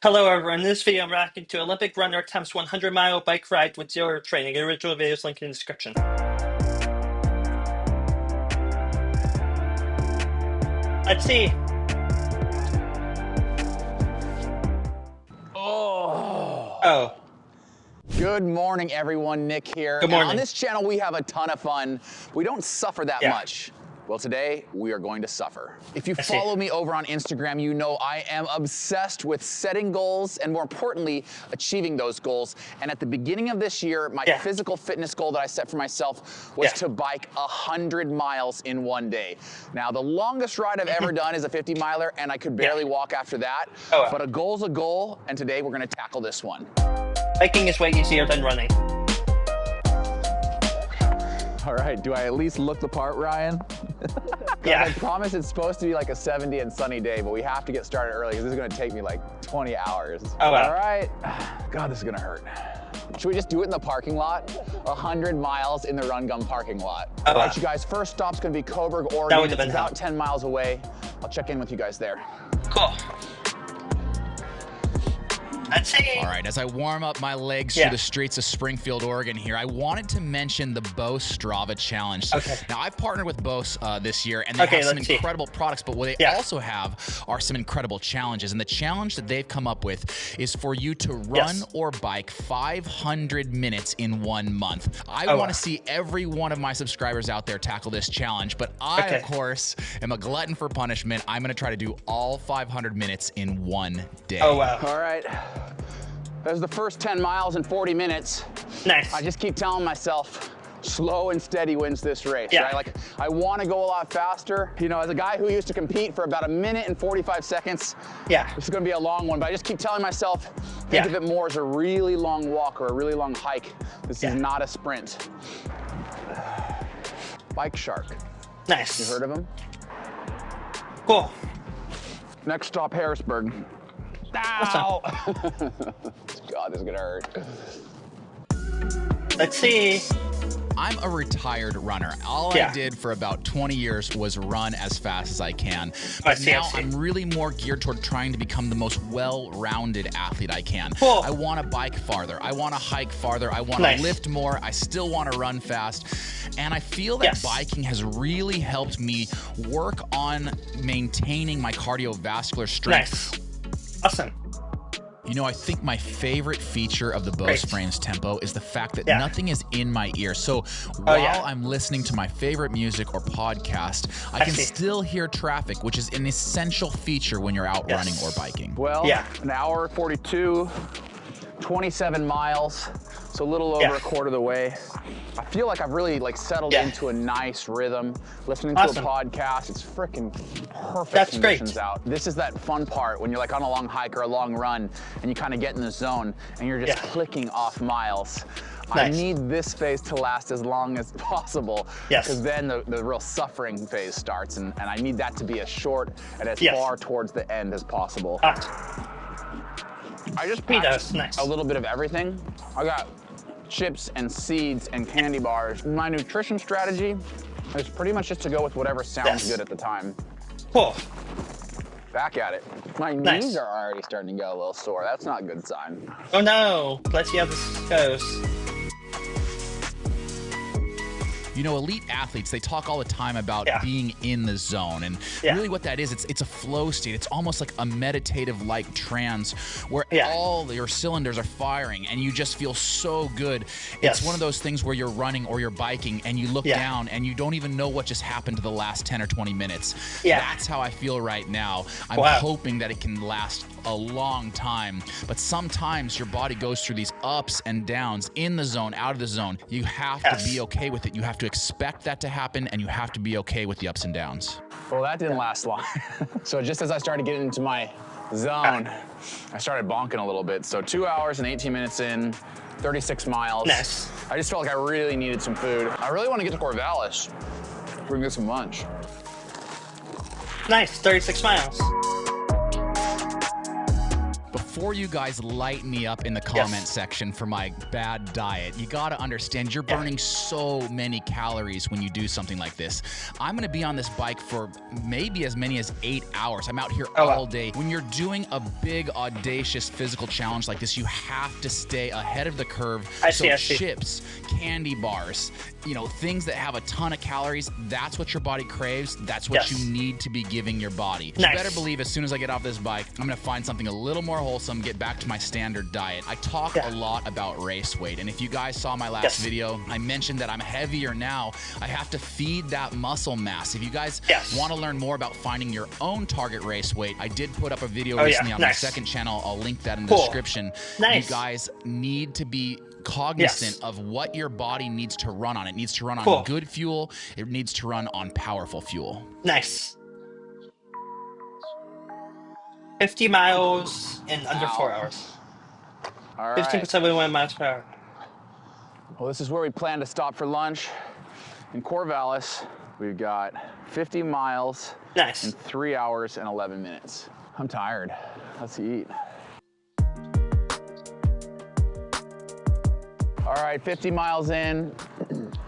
Hello everyone, in this video I'm reacting to Olympic runner attempts 100-mile bike ride with zero training. The original video is linked in the description. Let's see. Oh, Good morning, everyone. Nick here. good And on morning. this channel, we have a ton of fun. We don't suffer that Yeah. much. Well, today, we are going to suffer. If you I see. follow me over on Instagram, you know I am obsessed with setting goals and, more importantly, achieving those goals. And at the beginning of this year, my physical fitness goal that I set for myself was to bike 100 miles in one day. Now, the longest ride I've ever done is a 50-miler, and I could barely walk after that. Oh, wow. But a goal's a goal, and today we're going to tackle this one. Biking is way easier than running. All right, do I at least look the part, Ryan? Yeah. I promise it's supposed to be like a 70 and sunny day, but we have to get started early because this is gonna take me like 20 hours. Oh, wow. All right. God, this is gonna hurt. Should we just do it in the parking lot? 100 miles in the Run Gum parking lot. Oh, All right, wow. you guys, first stop's gonna be Coburg, That Oregon. would have It's been about 10 miles away. I'll check in with you guys there. Cool. Let's see. All right, as I warm up my legs through the streets of Springfield, Oregon here, I wanted to mention the Bose Strava Challenge. Okay. Now, I've partnered with Bose this year, and they have some incredible products, but what they also have are some incredible challenges. And the challenge that they've come up with is for you to run or bike 500 minutes in 1 month. I want to see every one of my subscribers out there tackle this challenge, but I, of course, am a glutton for punishment. I'm going to try to do all 500 minutes in one day. Oh, wow. All right. There's the first 10 miles in 40 minutes. Nice. I just keep telling myself, slow and steady wins this race. Yeah. Right? Like, I want to go a lot faster. You know, as a guy who used to compete for about 1 minute and 45 seconds, this is going to be a long one, but I just keep telling myself, think of it more as a really long walk or a really long hike. This is not a sprint. Bike Shark. Nice. You heard of him? Cool. Next stop, Harrisburg. Ow! God, this is gonna hurt. Let's see. I'm a retired runner. All I did for about 20 years was run as fast as I can. But now I'm really more geared toward trying to become the most well-rounded athlete I can. Cool. I want to bike farther. I want to hike farther. I want to lift more. I still want to run fast. And I feel that biking has really helped me work on maintaining my cardiovascular strength. Nice. Awesome. You know, I think my favorite feature of the Bose Frames Tempo is the fact that nothing is in my ear. So while I'm listening to my favorite music or podcast, I can still hear traffic, which is an essential feature when you're out running or biking. Well, an hour 42, 27 miles, so a little over a quarter of the way. I feel like I've really settled into a nice rhythm. Listening to a podcast, it's freaking perfect conditions out. This is that fun part when you're like on a long hike or a long run and you kind of get in the zone and you're just clicking off miles. I need this phase to last as long as possible because then the real suffering phase starts, and I need that to be as short and as far towards the end as possible. I just packed a little bit of everything. I got chips and seeds and candy bars. My nutrition strategy is pretty much just to go with whatever sounds good at the time. Cool. Back at it. My knees are already starting to get a little sore. That's not a good sign. Oh no. Let's see how this goes. You know, elite athletes, they talk all the time about being in the zone. And really what that is, it's a flow state. It's almost like a meditative-like trance where all your cylinders are firing and you just feel so good. It's one of those things where you're running or you're biking and you look down and you don't even know what just happened to the last 10 or 20 minutes. That's how I feel right now. I'm hoping that it can last a long time, but sometimes your body goes through these ups and downs, in the zone, out of the zone. You have to be okay with it. You have to expect that to happen, and you have to be okay with the ups and downs. Well, that didn't last long. So just as I started getting into my zone, I started bonking a little bit. So 2 hours and 18 minutes in, 36 miles. Nice. I just felt like I really needed some food. I really want to get to Corvallis. We can get some lunch. Nice, 36 miles. before you guys light me up in the comment section for my bad diet, you got to understand you're burning so many calories when you do something like this. I'm going to be on this bike for maybe as many as 8 hours. I'm out here all day. When you're doing a big, audacious physical challenge like this, you have to stay ahead of the curve. Chips, candy bars, you know, things that have a ton of calories, that's what your body craves. That's what you need to be giving your body. You better believe as soon as I get off this bike, I'm going to find something a little more wholesome, get back to my standard diet. I talk a lot about race weight, and if you guys saw my last video, I mentioned that I'm heavier now. I have to feed that muscle mass. If you guys want to learn more about finding your own target race weight, I did put up a video recently on my second channel. I'll link that in the description. You guys need to be cognizant of what your body needs to run on. It needs to run on good fuel. It needs to run on powerful fuel. 50 miles in under 4 hours. All right. 15.71 miles per hour. Well, this is where we plan to stop for lunch. In Corvallis, we've got 50 miles in 3 hours and 11 minutes. I'm tired. Let's eat. All right, 50 miles in.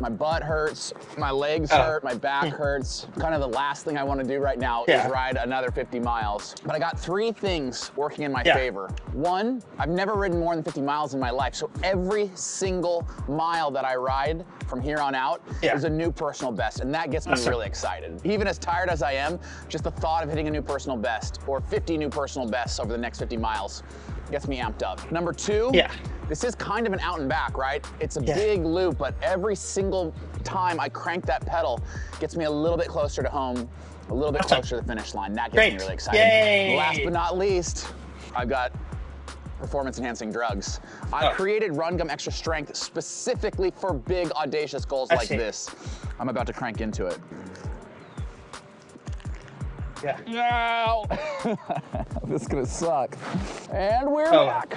My butt hurts, my legs hurt, my back hurts. Kind of the last thing I want to do right now is ride another 50 miles. But I got 3 things working in my favor. One, I've never ridden more than 50 miles in my life, so every single mile that I ride from here on out is a new personal best, and that gets me really excited. Even as tired as I am, just the thought of hitting a new personal best or 50 new personal bests over the next 50 miles gets me amped up. Number 2, this is kind of an out and back, right? It's a big loop, but every single time I crank that pedal gets me a little bit closer to home, a little bit closer to the finish line. That gets me really excited. Last but not least, I've got performance-enhancing drugs. I created Run Gum Extra Strength specifically for big, audacious goals like this. I'm about to crank into it. No! This is gonna suck. And we're back.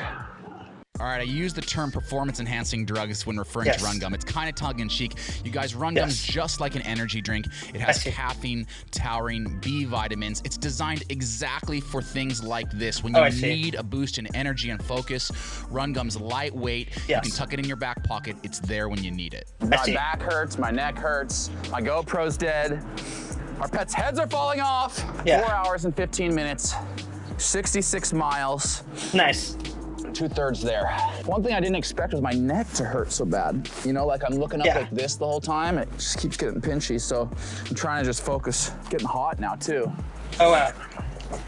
All right, I use the term performance-enhancing drugs when referring to Run Gum. It's kind of tongue-in-cheek. You guys, Run Gum's just like an energy drink. It has caffeine, taurine, B vitamins. It's designed exactly for things like this. When you need a boost in energy and focus, Run Gum's lightweight. You can tuck it in your back pocket. It's there when you need it. My back hurts, my neck hurts, my GoPro's dead. Our pets' heads are falling off. 4 hours and 15 minutes, 66 miles. 2/3 there. One thing I didn't expect was my neck to hurt so bad. You know, like I'm looking up like this the whole time. It just keeps getting pinchy, so I'm trying to just focus. Getting hot now, too.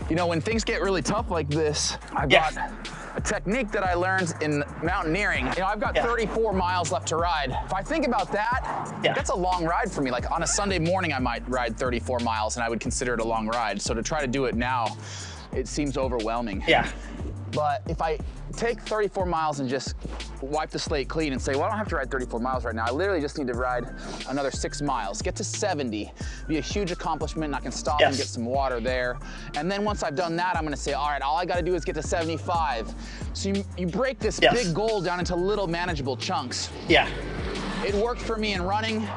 You know, when things get really tough like this, I've got a technique that I learned in mountaineering. You know, I've got 34 miles left to ride. If I think about that, that's a long ride for me. Like on a Sunday morning, I might ride 34 miles and I would consider it a long ride. So to try to do it now, it seems overwhelming. But if I take 34 miles and just wipe the slate clean and say, well, I don't have to ride 34 miles right now. I literally just need to ride another 6 miles, get to 70, be a huge accomplishment, and I can stop and get some water there. And then once I've done that, I'm gonna say, all right, all I gotta do is get to 75. So you break this big goal down into little manageable chunks. It worked for me in running.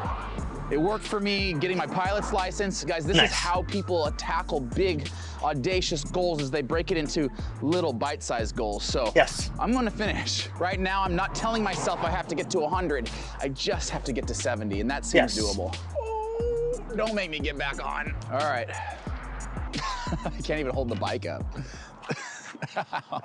It worked for me getting my pilot's license. Guys, this is how people tackle big, audacious goals, is they break it into little bite-sized goals. So I'm gonna finish. Right now, I'm not telling myself I have to get to 100. I just have to get to 70, and that seems doable. Oh, don't make me get back on. All right. I can't even hold the bike up.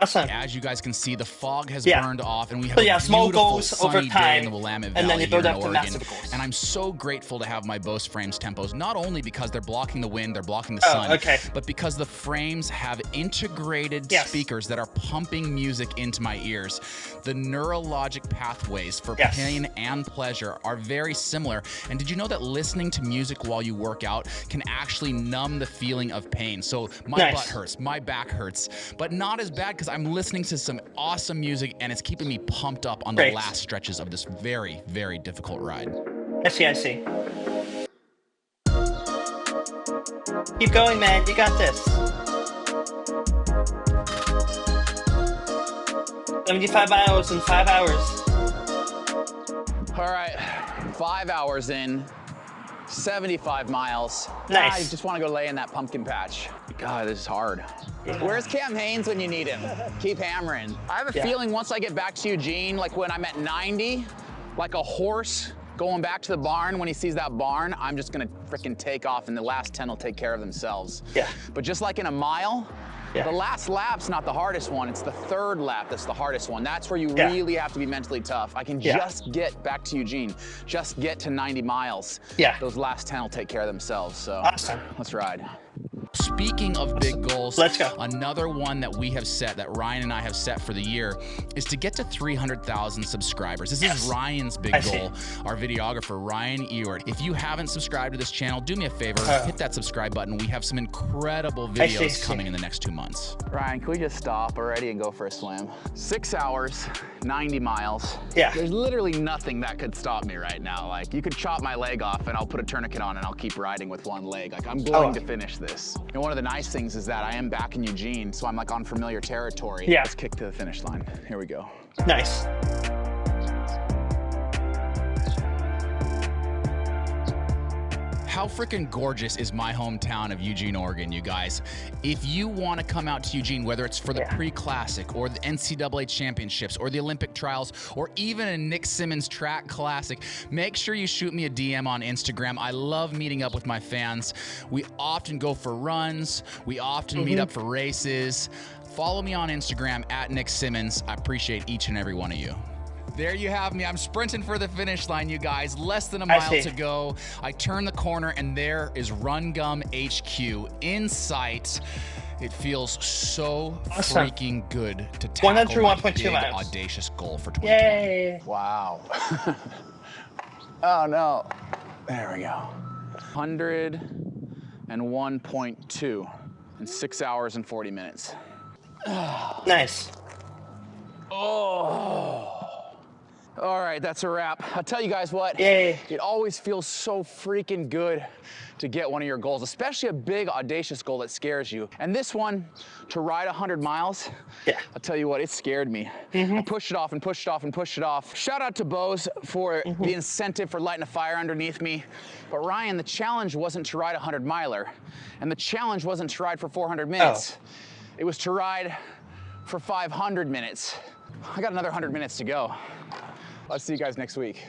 As you guys can see, the fog has burned off, and we have a small beautiful goals sunny over time, day in the Willamette and Valley then you build here in up to Oregon. massive goals. And I'm so grateful to have my Bose Frames Tempos, not only because they're blocking the wind, they're blocking the sun, but because the frames have integrated speakers that are pumping music into my ears. The neurologic pathways for pain and pleasure are very similar. And did you know that listening to music while you work out can actually numb the feeling of pain? So my butt hurts, my back hurts, but not as bad because I'm listening to some awesome music and it's keeping me pumped up on the last stretches of this very, very difficult ride. I see. Keep going, man. You got this. 75 miles in 5 hours. All right, 5 hours in, 75 miles. Nice. I just want to go lay in that pumpkin patch. God, this is hard. Where's Cam Hanes when you need him? Keep hammering. I have a feeling once I get back to Eugene, like when I'm at 90, like a horse going back to the barn, when he sees that barn, I'm just gonna freaking take off and the last 10 will take care of themselves. Yeah. But just like in a mile, the last lap's not the hardest one. It's the third lap that's the hardest one. That's where you really have to be mentally tough. I can just get back to Eugene, just get to 90 miles. Yeah. Those last 10 will take care of themselves. So awesome. Let's ride. Speaking of big goals, let's go. Another one that we have set, that Ryan and I have set for the year, is to get to 300,000 subscribers. This is Ryan's big goal, our videographer, Ryan Ewart. If you haven't subscribed to this channel, do me a favor, hit that subscribe button. We have some incredible videos coming in the next 2 months. Ryan, can we just stop already and go for a swim? 6 hours, 90 miles. Yeah. There's literally nothing that could stop me right now. Like, you could chop my leg off and I'll put a tourniquet on and I'll keep riding with one leg. Like, I'm going to finish this. And one of the nice things is that I am back in Eugene, so I'm like on familiar territory. Yeah. Let's kick to the finish line. Here we go. Nice. How freaking gorgeous is my hometown of Eugene, Oregon, you guys? If you want to come out to Eugene, whether it's for the Pre-Classic or the NCAA Championships or the Olympic Trials or even a Nick Symmonds Track Classic, make sure you shoot me a DM on Instagram. I love meeting up with my fans. We often go for runs. We often meet up for races. Follow me on Instagram at Nick Symmonds. I appreciate each and every one of you. There you have me. I'm sprinting for the finish line, you guys. Less than a mile to go. I turn the corner, and there is Run Gum HQ in sight. It feels so freaking good to tackle my big, audacious goal for 2020. Yay! Wow. Oh, no. There we go. 101.2 in 6 hours and 40 minutes. Nice. Oh. All right, that's a wrap. I'll tell you guys what, Yay. It always feels so freaking good to get one of your goals, especially a big, audacious goal that scares you. And this one, to ride 100 miles, I'll tell you what, it scared me. I pushed it off and pushed it off and pushed it off. Shout out to Bose for the incentive for lighting a fire underneath me. But Ryan, the challenge wasn't to ride a 100-miler, and the challenge wasn't to ride for 400 minutes. It was to ride for 500 minutes. I got another 100 minutes to go. I'll see you guys next week.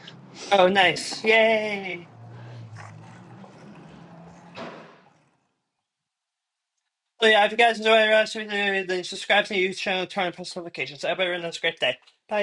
Oh, nice. Yay. So yeah, if you guys enjoy the rest of the video, then subscribe to the YouTube channel, turn on post notifications. Everybody have a great day. Bye.